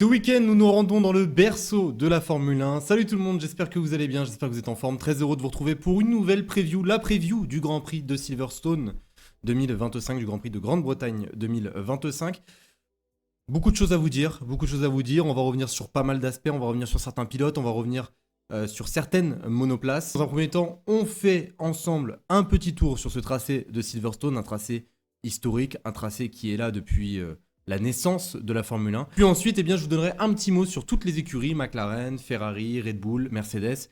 Ce week-end, nous nous rendons dans le berceau de la Formule 1. Salut tout le monde, j'espère que vous allez bien, j'espère que vous êtes en forme. Très heureux de vous retrouver pour une nouvelle preview, la preview du Grand Prix de Silverstone 2025, du Grand Prix de Grande-Bretagne 2025. Beaucoup de choses à vous dire, On va revenir sur pas mal d'aspects, on va revenir sur certains pilotes, on va revenir sur certaines monoplaces. Dans un premier temps, on fait ensemble un petit tour sur ce tracé de Silverstone, un tracé historique, un tracé qui est là depuis la naissance de la Formule 1. Puis ensuite, je vous donnerai un petit mot sur toutes les écuries, McLaren, Ferrari, Red Bull, Mercedes,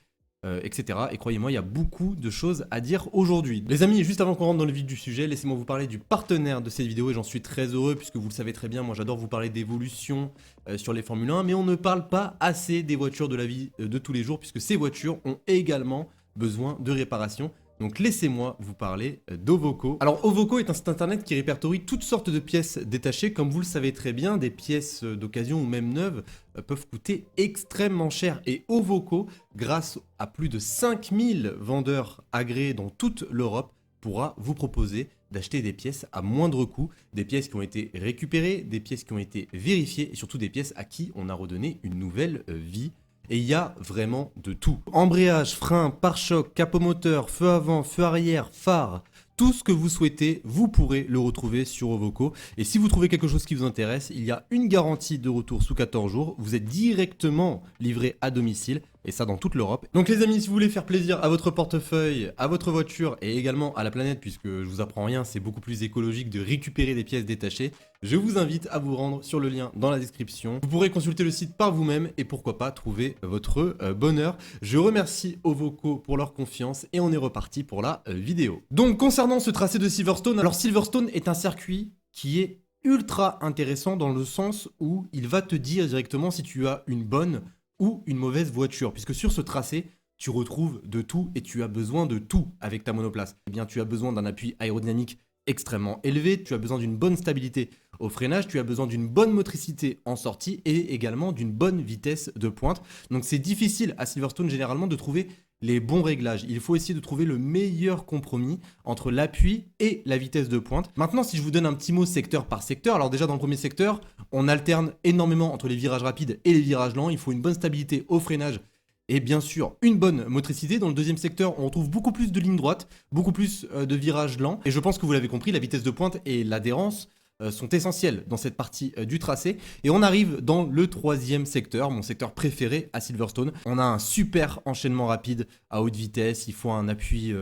etc. Et croyez-moi, il y a beaucoup de choses à dire aujourd'hui. Les amis, juste avant qu'on rentre dans le vif du sujet, laissez-moi vous parler du partenaire de cette vidéo et j'en suis très heureux puisque vous le savez très bien, moi j'adore vous parler d'évolution sur les Formule 1, mais on ne parle pas assez des voitures de la vie de tous les jours puisque ces voitures ont également besoin de réparation. Donc laissez-moi vous parler d'Ovoco. Alors Ovoco est un site internet qui répertorie toutes sortes de pièces détachées. Comme vous le savez très bien, des pièces d'occasion ou même neuves peuvent coûter extrêmement cher. Et Ovoco, grâce à plus de 5000 vendeurs agréés dans toute l'Europe, pourra vous proposer d'acheter des pièces à moindre coût, des pièces qui ont été récupérées, des pièces qui ont été vérifiées et surtout des pièces à qui on a redonné une nouvelle vie. Et il y a vraiment de tout. Embrayage, frein, pare-choc, capot moteur, feu avant, feu arrière, phare, tout ce que vous souhaitez, vous pourrez le retrouver sur Ovoco. Et si vous trouvez quelque chose qui vous intéresse, il y a une garantie de retour sous 14 jours. Vous êtes directement livré à domicile. Et ça dans toute l'Europe. Donc les amis, si vous voulez faire plaisir à votre portefeuille, à votre voiture et également à la planète, puisque je vous apprends rien, c'est beaucoup plus écologique de récupérer des pièces détachées, je vous invite à vous rendre sur le lien dans la description. Vous pourrez consulter le site par vous-même et pourquoi pas trouver votre bonheur. Je remercie Ovoco pour leur confiance et on est reparti pour la vidéo. Donc concernant ce tracé de Silverstone, alors Silverstone est un circuit qui est ultra intéressant dans le sens où il va te dire directement si tu as une bonne ou une mauvaise voiture, puisque sur ce tracé, tu retrouves de tout et tu as besoin de tout avec ta monoplace. Eh bien, tu as besoin d'un appui aérodynamique extrêmement élevé, tu as besoin d'une bonne stabilité au freinage, tu as besoin d'une bonne motricité en sortie et également d'une bonne vitesse de pointe. Donc c'est difficile à Silverstone généralement de trouver les bons réglages. Il faut essayer de trouver le meilleur compromis entre l'appui et la vitesse de pointe. Maintenant, si je vous donne un petit mot secteur par secteur, alors déjà dans le premier secteur, on alterne énormément entre les virages rapides et les virages lents. Il faut une bonne stabilité au freinage et bien sûr une bonne motricité. Dans le deuxième secteur, on retrouve beaucoup plus de lignes droites, beaucoup plus de virages lents. Et je pense que vous l'avez compris, la vitesse de pointe et l'adhérence sont essentiels dans cette partie du tracé. Et on arrive dans le troisième secteur, mon secteur préféré à Silverstone. On a un super enchaînement rapide à haute vitesse. Il faut un appui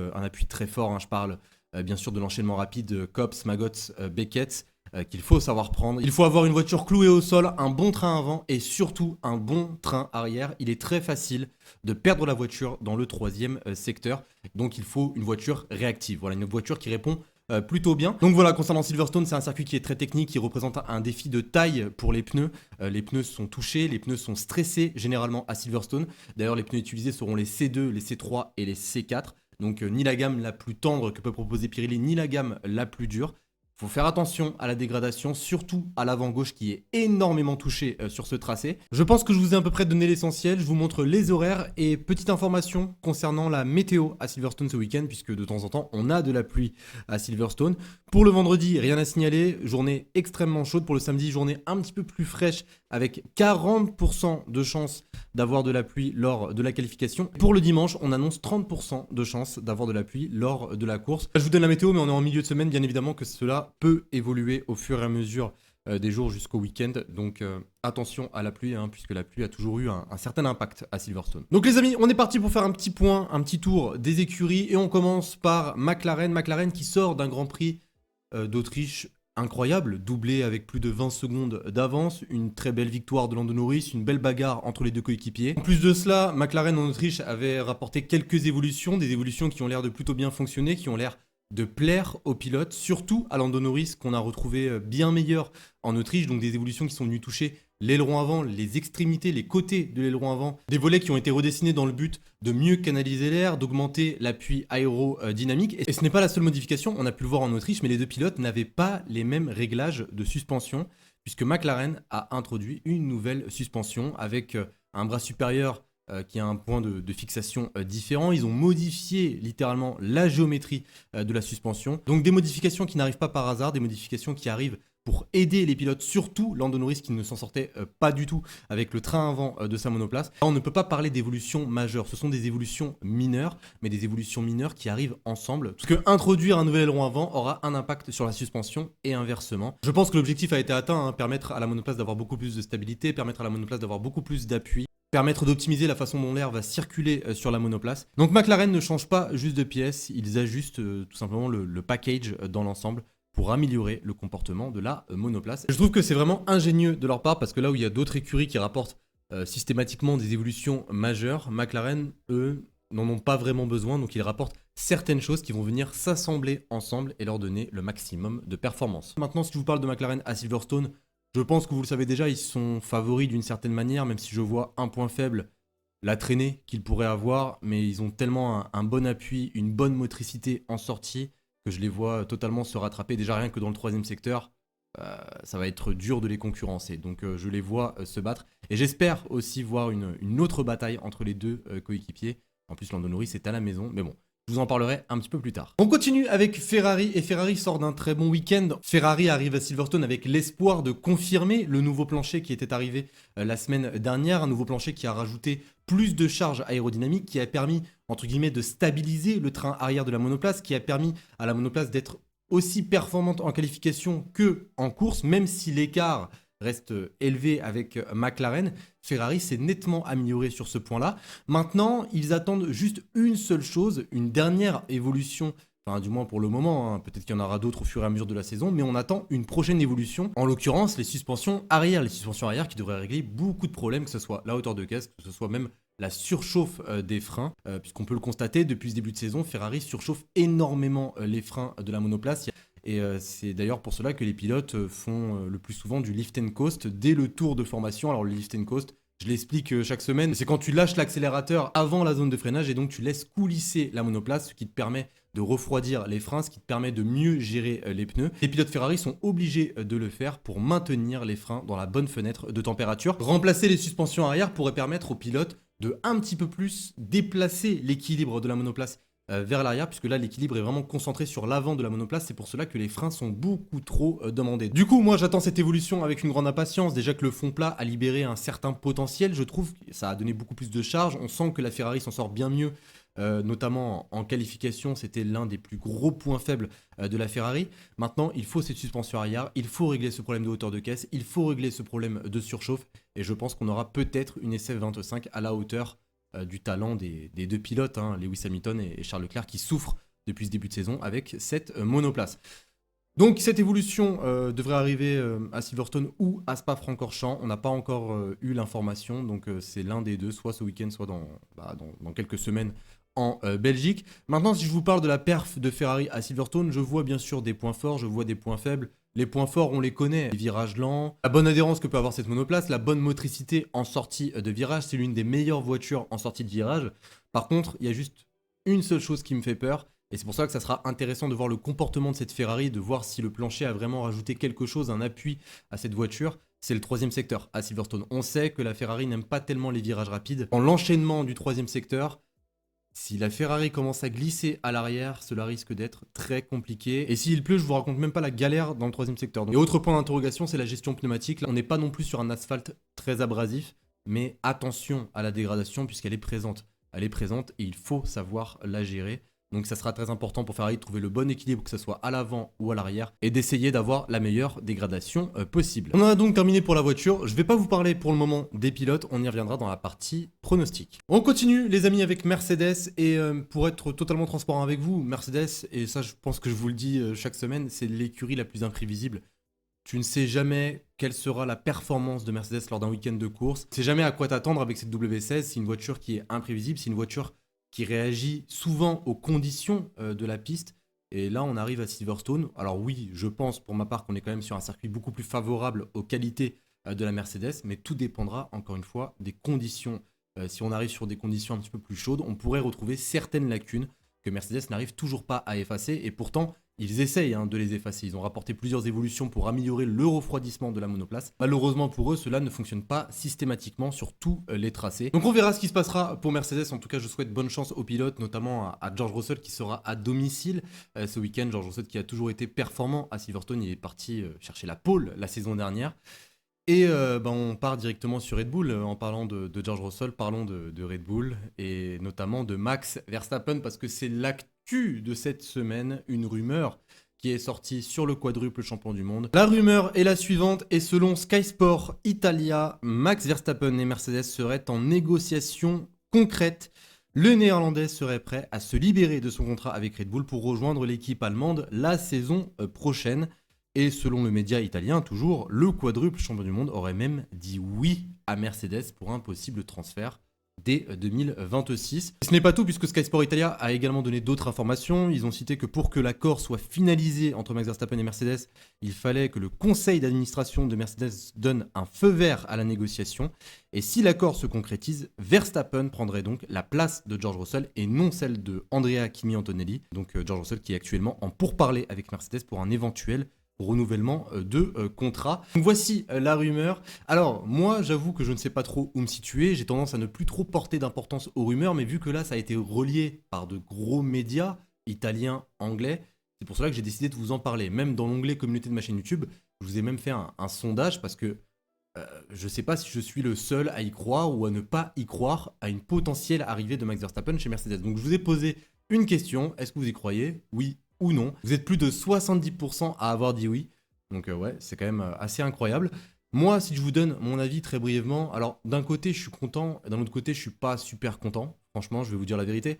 très fort, hein. Je parle bien sûr de l'enchaînement rapide Copse, Maggots, Beckett, qu'il faut savoir prendre. Il faut avoir une voiture clouée au sol, un bon train avant et surtout un bon train arrière. Il est très facile de perdre la voiture dans le troisième secteur. Donc il faut une voiture réactive. Voilà, une voiture qui répond plutôt bien. Donc voilà, concernant Silverstone, c'est un circuit qui est très technique, qui représente un défi de taille pour les pneus. Les pneus sont touchés, les pneus sont stressés généralement à Silverstone. D'ailleurs, les pneus utilisés seront les C2, les C3 et les C4. Donc ni la gamme la plus tendre que peut proposer Pirelli, ni la gamme la plus dure. Faut faire attention à la dégradation, surtout à l'avant gauche qui est énormément touché sur ce tracé. Je pense que je vous ai à peu près donné l'essentiel, je vous montre les horaires et petite information concernant la météo à Silverstone ce week-end, puisque de temps en temps on a de la pluie à Silverstone. Pour le vendredi, rien à signaler, journée extrêmement chaude. Pour le samedi, journée un petit peu plus fraîche avec 40% de chance d'avoir de la pluie lors de la qualification. Pour le dimanche, on annonce 30% de chance d'avoir de la pluie lors de la course. Je vous donne la météo, mais on est en milieu de semaine, bien évidemment que cela peut évoluer au fur et à mesure des jours jusqu'au week-end. Donc attention à la pluie, hein, puisque la pluie a toujours eu un certain impact à Silverstone. Donc les amis, on est parti pour faire un petit point, un petit tour des écuries. Et on commence par McLaren. McLaren qui sort d'un Grand Prix d'Autriche incroyable, doublé avec plus de 20 secondes d'avance, une très belle victoire de Lando Norris, une belle bagarre entre les deux coéquipiers. En plus de cela, McLaren en Autriche avait rapporté quelques évolutions, des évolutions qui ont l'air de plutôt bien fonctionner, qui ont l'air de plaire aux pilotes, surtout à Lando Norris qu'on a retrouvé bien meilleur en Autriche, donc des évolutions qui sont venues toucher l'aileron avant, les extrémités, les côtés de l'aileron avant, des volets qui ont été redessinés dans le but de mieux canaliser l'air, d'augmenter l'appui aérodynamique. Et ce n'est pas la seule modification, on a pu le voir en Autriche, mais les deux pilotes n'avaient pas les mêmes réglages de suspension, puisque McLaren a introduit une nouvelle suspension avec un bras supérieur qui a un point de fixation différent. Ils ont modifié littéralement la géométrie de la suspension. Donc des modifications qui n'arrivent pas par hasard, des modifications qui arrivent pour aider les pilotes, surtout Lando Norris qui ne s'en sortait pas du tout avec le train avant de sa monoplace. On ne peut pas parler d'évolution majeure, ce sont des évolutions mineures, mais des évolutions mineures qui arrivent ensemble. Parce que introduire un nouvel aileron avant aura un impact sur la suspension et inversement. Je pense que l'objectif a été atteint, hein, permettre à la monoplace d'avoir beaucoup plus de stabilité, permettre à la monoplace d'avoir beaucoup plus d'appui, permettre d'optimiser la façon dont l'air va circuler sur la monoplace. Donc McLaren ne change pas juste de pièces, ils ajustent tout simplement le package dans l'ensemble pour améliorer le comportement de la monoplace. Je trouve que c'est vraiment ingénieux de leur part parce que là où il y a d'autres écuries qui rapportent systématiquement des évolutions majeures, McLaren, eux, n'en ont pas vraiment besoin, donc ils rapportent certaines choses qui vont venir s'assembler ensemble et leur donner le maximum de performance. Maintenant, si je vous parle de McLaren à Silverstone, je pense que vous le savez déjà, ils sont favoris d'une certaine manière, même si je vois un point faible, la traînée qu'ils pourraient avoir, mais ils ont tellement un bon appui, une bonne motricité en sortie, que je les vois totalement se rattraper. Déjà rien que dans le troisième secteur, ça va être dur de les concurrencer. Donc je les vois se battre. Et j'espère aussi voir une autre bataille entre les deux coéquipiers. En plus, Lando Norris est à la maison, mais bon. Je vous en parlerai un petit peu plus tard. On continue avec Ferrari et Ferrari sort d'un très bon week-end. Ferrari arrive à Silverstone avec l'espoir de confirmer le nouveau plancher qui était arrivé la semaine dernière. Un nouveau plancher qui a rajouté plus de charge aérodynamique, qui a permis, entre guillemets, de stabiliser le train arrière de la monoplace, qui a permis à la monoplace d'être aussi performante en qualification que en course, même si l'écart reste élevé avec McLaren. Ferrari s'est nettement amélioré sur ce point-là. Maintenant, ils attendent juste une seule chose, une dernière évolution, enfin du moins pour le moment, hein. Peut-être qu'il y en aura d'autres au fur et à mesure de la saison, mais on attend une prochaine évolution, en l'occurrence les suspensions arrière. Les suspensions arrière qui devraient régler beaucoup de problèmes, que ce soit la hauteur de caisse, que ce soit même la surchauffe des freins, puisqu'on peut le constater, depuis ce début de saison, Ferrari surchauffe énormément les freins de la monoplace. Et c'est d'ailleurs pour cela que les pilotes font le plus souvent du lift and coast dès le tour de formation. Alors le lift and coast, je l'explique chaque semaine, c'est quand tu lâches l'accélérateur avant la zone de freinage et donc tu laisses coulisser la monoplace, ce qui te permet de refroidir les freins, ce qui te permet de mieux gérer les pneus. Les pilotes Ferrari sont obligés de le faire pour maintenir les freins dans la bonne fenêtre de température. Remplacer les suspensions arrière pourrait permettre aux pilotes de un petit peu plus déplacer l'équilibre de la monoplace vers l'arrière, puisque là l'équilibre est vraiment concentré sur l'avant de la monoplace. C'est pour cela que les freins sont beaucoup trop demandés. Du coup, moi j'attends cette évolution avec une grande impatience. Déjà que le fond plat a libéré un certain potentiel, je trouve que ça a donné beaucoup plus de charge. On sent que la Ferrari s'en sort bien mieux, notamment en qualification. C'était l'un des plus gros points faibles de la Ferrari. Maintenant, il faut cette suspension arrière, il faut régler ce problème de hauteur de caisse, il faut régler ce problème de surchauffe, et je pense qu'on aura peut-être une SF25 à la hauteur du talent des deux pilotes, hein, Lewis Hamilton et Charles Leclerc, qui souffrent depuis ce début de saison avec cette monoplace. Donc cette évolution devrait arriver à Silverstone ou à Spa-Francorchamps. On n'a pas encore eu l'information, donc c'est l'un des deux, soit ce week-end, soit dans quelques semaines en Belgique. Maintenant, si je vous parle de la perf de Ferrari à Silverstone, je vois bien sûr des points forts, je vois des points faibles. Les points forts, on les connaît, les virages lents, la bonne adhérence que peut avoir cette monoplace, la bonne motricité en sortie de virage, c'est l'une des meilleures voitures en sortie de virage. Par contre, il y a juste une seule chose qui me fait peur, et c'est pour ça que ça sera intéressant de voir le comportement de cette Ferrari, de voir si le plancher a vraiment rajouté quelque chose, un appui à cette voiture. C'est le troisième secteur à Silverstone. On sait que la Ferrari n'aime pas tellement les virages rapides. En l'enchaînement du troisième secteur, si la Ferrari commence à glisser à l'arrière, cela risque d'être très compliqué. Et s'il pleut, je vous raconte même pas la galère dans le troisième secteur. Et autre point d'interrogation, c'est la gestion pneumatique. Là, on n'est pas non plus sur un asphalte très abrasif, mais attention à la dégradation puisqu'elle est présente. Elle est présente et il faut savoir la gérer. Donc ça sera très important pour Ferrari de trouver le bon équilibre, que ce soit à l'avant ou à l'arrière, et d'essayer d'avoir la meilleure dégradation possible. On en a donc terminé pour la voiture. Je ne vais pas vous parler pour le moment des pilotes, on y reviendra dans la partie pronostic. On continue les amis avec Mercedes, et pour être totalement transparent avec vous, Mercedes, et ça je pense que je vous le dis chaque semaine, c'est l'écurie la plus imprévisible. Tu ne sais jamais quelle sera la performance de Mercedes lors d'un week-end de course. Tu ne sais jamais à quoi t'attendre avec cette W16, c'est une voiture qui est imprévisible, c'est une voiture qui réagit souvent aux conditions de la piste. Et là, on arrive à Silverstone. Alors oui, je pense pour ma part qu'on est quand même sur un circuit beaucoup plus favorable aux qualités de la Mercedes, mais tout dépendra, encore une fois, des conditions. Si on arrive sur des conditions un petit peu plus chaudes, on pourrait retrouver certaines lacunes que Mercedes n'arrive toujours pas à effacer. Et pourtant, ils essayent de les effacer. Ils ont rapporté plusieurs évolutions pour améliorer le refroidissement de la monoplace. Malheureusement pour eux, cela ne fonctionne pas systématiquement sur tous les tracés. Donc on verra ce qui se passera pour Mercedes. En tout cas, je souhaite bonne chance aux pilotes, notamment à George Russell qui sera à domicile ce week-end. George Russell qui a toujours été performant à Silverstone. Il est parti chercher la pole la saison dernière. Et on part directement sur Red Bull. En parlant de George Russell, parlons de Red Bull et notamment de Max Verstappen parce que c'est l'actu de cette semaine, une rumeur qui est sortie sur le quadruple champion du monde. La rumeur est la suivante et selon Sky Sport Italia, Max Verstappen et Mercedes seraient en négociation concrète. Le Néerlandais serait prêt à se libérer de son contrat avec Red Bull pour rejoindre l'équipe allemande la saison prochaine. Et selon le média italien, toujours, le quadruple champion du monde aurait même dit oui à Mercedes pour un possible transfert dès 2026. Ce n'est pas tout puisque Sky Sport Italia a également donné d'autres informations. Ils ont cité que pour que l'accord soit finalisé entre Max Verstappen et Mercedes, il fallait que le conseil d'administration de Mercedes donne un feu vert à la négociation. Et si l'accord se concrétise, Verstappen prendrait donc la place de George Russell et non celle de Andrea Kimi Antonelli. Donc George Russell qui est actuellement en pourparlers avec Mercedes pour un éventuel renouvellement de contrat. Donc voici la rumeur. Alors moi j'avoue que je ne sais pas trop où me situer, j'ai tendance à ne plus trop porter d'importance aux rumeurs, mais vu que là ça a été relié par de gros médias italiens, anglais, c'est pour cela que j'ai décidé de vous en parler. Même dans l'onglet communauté de ma chaîne YouTube, je vous ai même fait un sondage parce que je ne sais pas si je suis le seul à y croire ou à ne pas y croire à une potentielle arrivée de Max Verstappen chez Mercedes. Donc je vous ai posé une question, est-ce que vous y croyez? Oui ou non. Vous êtes plus de 70% à avoir dit oui. Donc ouais, c'est quand même assez incroyable. Moi, si je vous donne mon avis très brièvement, alors d'un côté, je suis content, et d'un autre côté, je suis pas super content. Franchement, je vais vous dire la vérité.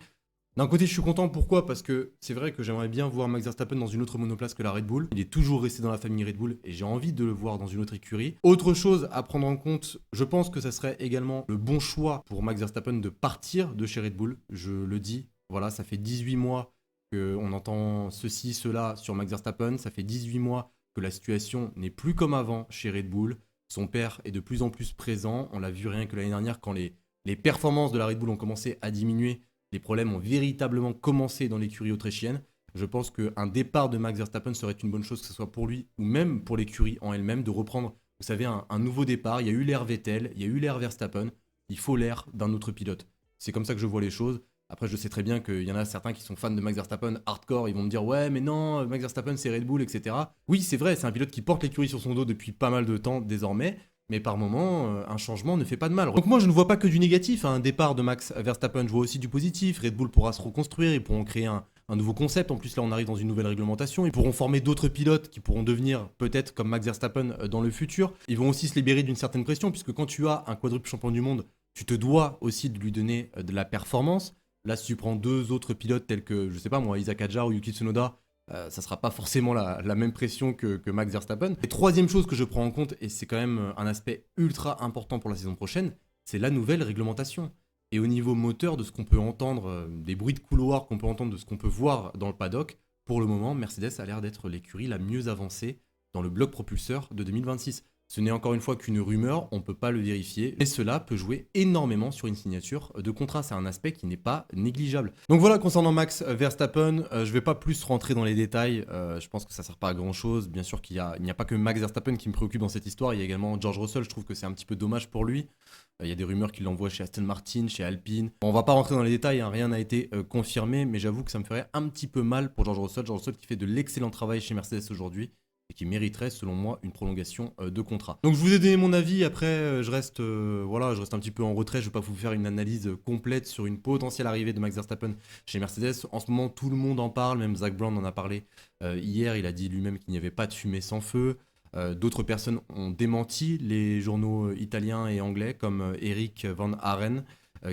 D'un côté, je suis content, pourquoi? Parce que c'est vrai que j'aimerais bien voir Max Verstappen dans une autre monoplace que la Red Bull. Il est toujours resté dans la famille Red Bull et j'ai envie de le voir dans une autre écurie. Autre chose à prendre en compte, je pense que ça serait également le bon choix pour Max Verstappen de partir de chez Red Bull. Je le dis, voilà, ça fait 18 mois qu'on entend ceci, cela sur Max Verstappen. Ça fait 18 mois que la situation n'est plus comme avant chez Red Bull. Son père est de plus en plus présent. On l'a vu rien que l'année dernière quand les performances de la Red Bull ont commencé à diminuer. Les problèmes ont véritablement commencé dans l'écurie autrichienne. Je pense qu'un départ de Max Verstappen serait une bonne chose, que ce soit pour lui ou même pour l'écurie en elle-même, de reprendre, vous savez, un nouveau départ. Il y a eu l'ère Vettel, il y a eu l'ère Verstappen. Il faut l'ère d'un autre pilote. C'est comme ça que je vois les choses. Après, je sais très bien qu'il y en a certains qui sont fans de Max Verstappen hardcore. Ils vont me dire, ouais, mais non, Max Verstappen, c'est Red Bull, etc. Oui, c'est vrai, c'est un pilote qui porte l'écurie sur son dos depuis pas mal de temps désormais. Mais par moment, un changement ne fait pas de mal. Donc moi, je ne vois pas que du négatif. Un départ de Max Verstappen, je vois aussi du positif. Red Bull pourra se reconstruire, ils pourront créer un nouveau concept. En plus, là, on arrive dans une nouvelle réglementation. Ils pourront former d'autres pilotes qui pourront devenir peut-être comme Max Verstappen dans le futur. Ils vont aussi se libérer d'une certaine pression, puisque quand tu as un quadruple champion du monde, tu te dois aussi de lui donner de la performance. Là, si tu prends deux autres pilotes tels que, je sais pas moi, Isaac Hadjar ou Yuki Tsunoda, ça sera pas forcément la même pression que Max Verstappen. Et troisième chose que je prends en compte, et c'est quand même un aspect ultra important pour la saison prochaine, c'est la nouvelle réglementation. Et au niveau moteur, de ce qu'on peut entendre, des bruits de couloir qu'on peut entendre, de ce qu'on peut voir dans le paddock, pour le moment, Mercedes a l'air d'être l'écurie la mieux avancée dans le bloc propulseur de 2026. Ce n'est encore une fois qu'une rumeur, on ne peut pas le vérifier, et cela peut jouer énormément sur une signature de contrat. C'est un aspect qui n'est pas négligeable. Donc voilà, concernant Max Verstappen, je ne vais pas plus rentrer dans les détails, je pense que ça ne sert pas à grand chose. Bien sûr qu'il n'y a pas que Max Verstappen qui me préoccupe dans cette histoire, il y a également George Russell, je trouve que c'est un petit peu dommage pour lui. Il y a des rumeurs qu'il l'envoie chez Aston Martin, chez Alpine. Bon, on va pas rentrer dans les détails, rien n'a été confirmé, mais j'avoue que ça me ferait un petit peu mal pour George Russell. George Russell qui fait de l'excellent travail chez Mercedes aujourd'hui, et qui mériterait selon moi une prolongation de contrat. Donc je vous ai donné mon avis, après je reste un petit peu en retrait, je ne vais pas vous faire une analyse complète sur une potentielle arrivée de Max Verstappen chez Mercedes. En ce moment tout le monde en parle, même Zak Brown en a parlé hier, il a dit lui-même qu'il n'y avait pas de fumée sans feu. D'autres personnes ont démenti les journaux italiens et anglais comme Eric Van Haren,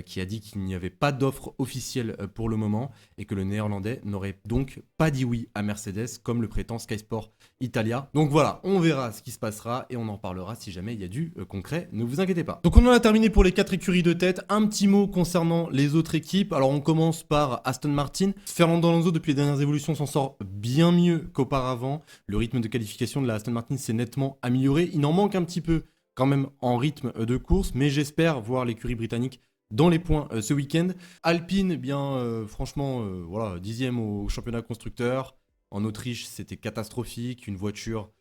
qui a dit qu'il n'y avait pas d'offre officielle pour le moment et que le néerlandais n'aurait donc pas dit oui à Mercedes comme le prétend Sky Sport Italia. Donc voilà, on verra ce qui se passera et on en parlera si jamais il y a du concret, ne vous inquiétez pas. Donc on en a terminé pour les 4 écuries de tête. Un petit mot concernant les autres équipes. Alors on commence par Aston Martin. Fernando Alonso depuis les dernières évolutions s'en sort bien mieux qu'auparavant. Le rythme de qualification de la Aston Martin s'est nettement amélioré. Il en manque un petit peu quand même en rythme de course, mais j'espère voir l'écurie britannique dans les points ce week-end. Alpine, franchement, voilà, 10e au championnat constructeur. en Autriche, c'était catastrophique, une voiture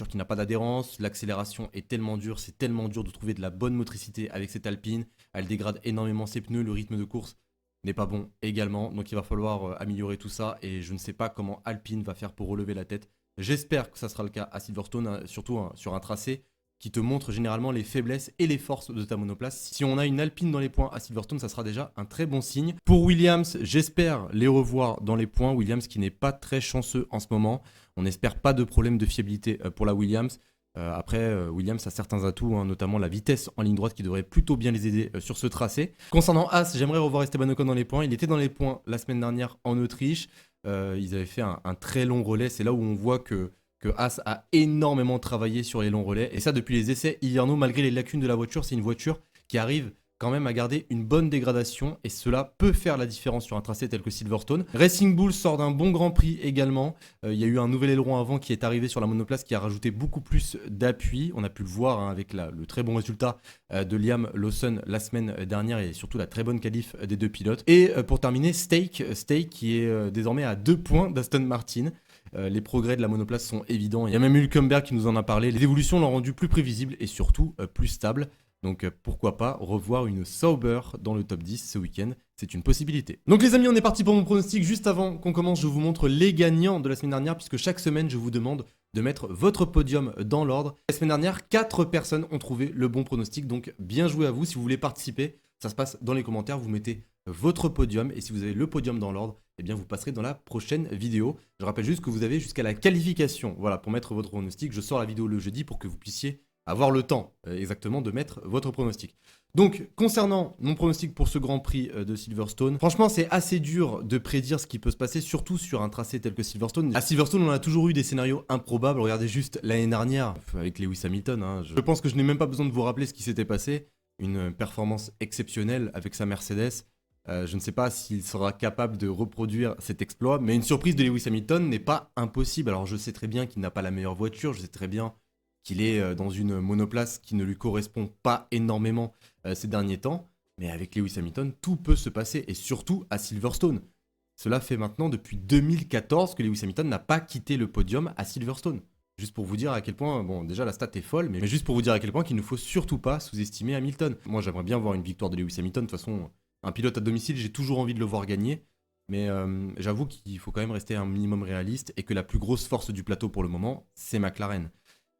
qui n'a pas d'adhérence, l'accélération est tellement dure, c'est tellement dur de trouver de la bonne motricité avec cette Alpine, elle dégrade énormément ses pneus, le rythme de course n'est pas bon également, donc il va falloir améliorer tout ça et je ne sais pas comment Alpine va faire pour relever la tête. J'espère que ça sera le cas à Silverstone, surtout sur un tracé qui te montre généralement les faiblesses et les forces de ta monoplace. Si on a une Alpine dans les points à Silverstone, ça sera déjà un très bon signe. Pour Williams, j'espère les revoir dans les points. Williams qui n'est pas très chanceux en ce moment. On n'espère pas de problème de fiabilité pour la Williams. Après, Williams a certains atouts, hein, notamment la vitesse en ligne droite qui devrait plutôt bien les aider sur ce tracé. Concernant Haas, j'aimerais revoir Esteban Ocon dans les points. Il était dans les points la semaine dernière en Autriche. Ils avaient fait un très long relais. C'est là où on voit que Haas a énormément travaillé sur les longs relais. Et ça, depuis les essais hivernaux, malgré les lacunes de la voiture, c'est une voiture qui arrive quand même à garder une bonne dégradation. Et cela peut faire la différence sur un tracé tel que Silverstone. Racing Bull sort d'un bon Grand Prix également. Il y a eu un nouvel aileron avant qui est arrivé sur la monoplace qui a rajouté beaucoup plus d'appui. On a pu le voir hein, avec le très bon résultat de Liam Lawson la semaine dernière et surtout la très bonne qualif des deux pilotes. Et pour terminer, Stake qui est désormais à 2 points d'Aston Martin. Les progrès de la monoplace sont évidents. Il y a même eu Hülkenberg qui nous en a parlé. Les évolutions l'ont rendu plus prévisible et surtout plus stable. Donc pourquoi pas revoir une Sauber dans le top 10 ce week-end, c'est une possibilité. Donc les amis, on est parti pour mon pronostic. Juste avant qu'on commence, je vous montre les gagnants de la semaine dernière puisque chaque semaine, je vous demande de mettre votre podium dans l'ordre. La semaine dernière, 4 personnes ont trouvé le bon pronostic, donc bien joué à vous. Si vous voulez participer, ça se passe dans les commentaires, vous mettez votre podium et si vous avez le podium dans l'ordre, eh bien vous passerez dans la prochaine vidéo. Je rappelle juste que vous avez jusqu'à la qualification, voilà, pour mettre votre pronostic. Je sors la vidéo le jeudi pour que vous puissiez avoir le temps exactement de mettre votre pronostic. Donc, concernant mon pronostic pour ce Grand Prix de Silverstone, franchement, c'est assez dur de prédire ce qui peut se passer, surtout sur un tracé tel que Silverstone. À Silverstone, on a toujours eu des scénarios improbables. Regardez juste l'année dernière avec Lewis Hamilton. Hein. Je pense que je n'ai même pas besoin de vous rappeler ce qui s'était passé. Une performance exceptionnelle avec sa Mercedes. Je ne sais pas s'il sera capable de reproduire cet exploit, mais une surprise de Lewis Hamilton n'est pas impossible. Alors, je sais très bien qu'il n'a pas la meilleure voiture, je sais très bien qu'il est dans une monoplace qui ne lui correspond pas énormément ces derniers temps. Mais avec Lewis Hamilton, tout peut se passer, et surtout à Silverstone. Cela fait maintenant depuis 2014 que Lewis Hamilton n'a pas quitté le podium à Silverstone. Juste pour vous dire à quel point, bon déjà la stat est folle, mais juste pour vous dire à quel point qu'il ne faut surtout pas sous-estimer Hamilton. Moi j'aimerais bien voir une victoire de Lewis Hamilton, de toute façon un pilote à domicile, j'ai toujours envie de le voir gagner. Mais j'avoue qu'il faut quand même rester un minimum réaliste, et que la plus grosse force du plateau pour le moment, c'est McLaren.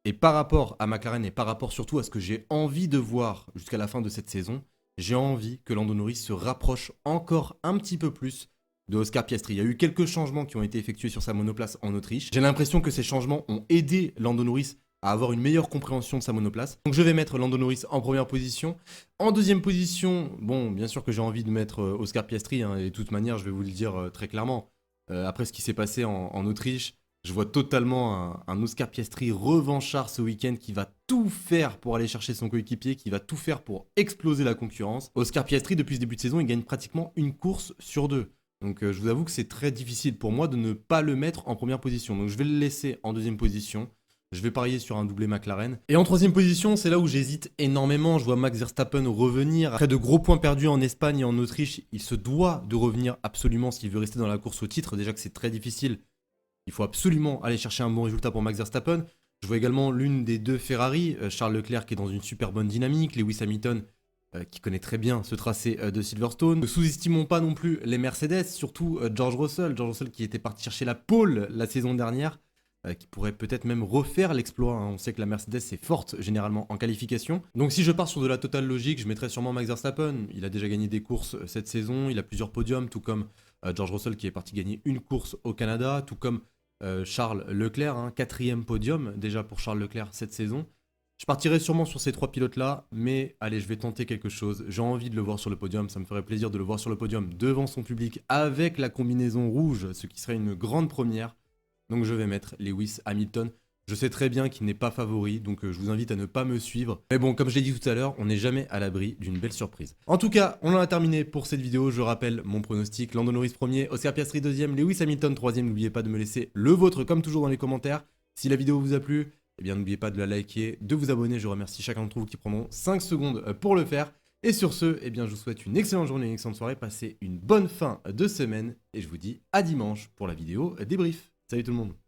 Et par rapport à McLaren et par rapport surtout à ce que j'ai envie de voir jusqu'à la fin de cette saison, j'ai envie que Lando Norris se rapproche encore un petit peu plus de Oscar Piastri. Il y a eu quelques changements qui ont été effectués sur sa monoplace en Autriche. J'ai l'impression que ces changements ont aidé Lando Norris à avoir une meilleure compréhension de sa monoplace. Donc je vais mettre Lando Norris en première position. En deuxième position, bon, bien sûr que j'ai envie de mettre Oscar Piastri, hein, et de toute manière, je vais vous le dire très clairement. Après ce qui s'est passé en Autriche, je vois totalement un Oscar Piastri revanchard ce week-end qui va tout faire pour aller chercher son coéquipier, qui va tout faire pour exploser la concurrence. Oscar Piastri, depuis ce début de saison, il gagne pratiquement une course sur 2. Donc je vous avoue que c'est très difficile pour moi de ne pas le mettre en première position. Donc je vais le laisser en deuxième position. Je vais parier sur un doublé McLaren. Et en troisième position, c'est là où j'hésite énormément. Je vois Max Verstappen revenir. Après de gros points perdus en Espagne et en Autriche, il se doit de revenir absolument s'il veut rester dans la course au titre. Déjà que c'est très difficile. Il faut absolument aller chercher un bon résultat pour Max Verstappen. Je vois également l'une des deux Ferrari, Charles Leclerc qui est dans une super bonne dynamique, Lewis Hamilton qui connaît très bien ce tracé de Silverstone. Ne sous-estimons pas non plus les Mercedes, surtout George Russell qui était parti chercher la pole la saison dernière, qui pourrait peut-être même refaire l'exploit. Hein. On sait que la Mercedes est forte généralement en qualification. Donc si je pars sur de la totale logique, je mettrais sûrement Max Verstappen. Il a déjà gagné des courses cette saison, il a plusieurs podiums, tout comme George Russell qui est parti gagner une course au Canada, tout comme Charles Leclerc, hein, 4e podium déjà pour Charles Leclerc cette saison. Je partirai sûrement sur ces 3 pilotes-là, mais allez, je vais tenter quelque chose. J'ai envie de le voir sur le podium, ça me ferait plaisir de le voir sur le podium devant son public avec la combinaison rouge, ce qui serait une grande première. Donc je vais mettre Lewis Hamilton. Je sais très bien qu'il n'est pas favori, donc je vous invite à ne pas me suivre. Mais bon, comme je l'ai dit tout à l'heure, on n'est jamais à l'abri d'une belle surprise. En tout cas, on en a terminé pour cette vidéo. Je rappelle mon pronostic. Lando Norris premier, Oscar Piastri deuxième, Lewis Hamilton troisième. N'oubliez pas de me laisser le vôtre comme toujours dans les commentaires. Si la vidéo vous a plu, eh bien n'oubliez pas de la liker, de vous abonner. Je remercie chacun d'entre vous qui prendront 5 secondes pour le faire. Et sur ce, eh bien, je vous souhaite une excellente journée, une excellente soirée. Passez une bonne fin de semaine. Et je vous dis à dimanche pour la vidéo débrief. Salut tout le monde.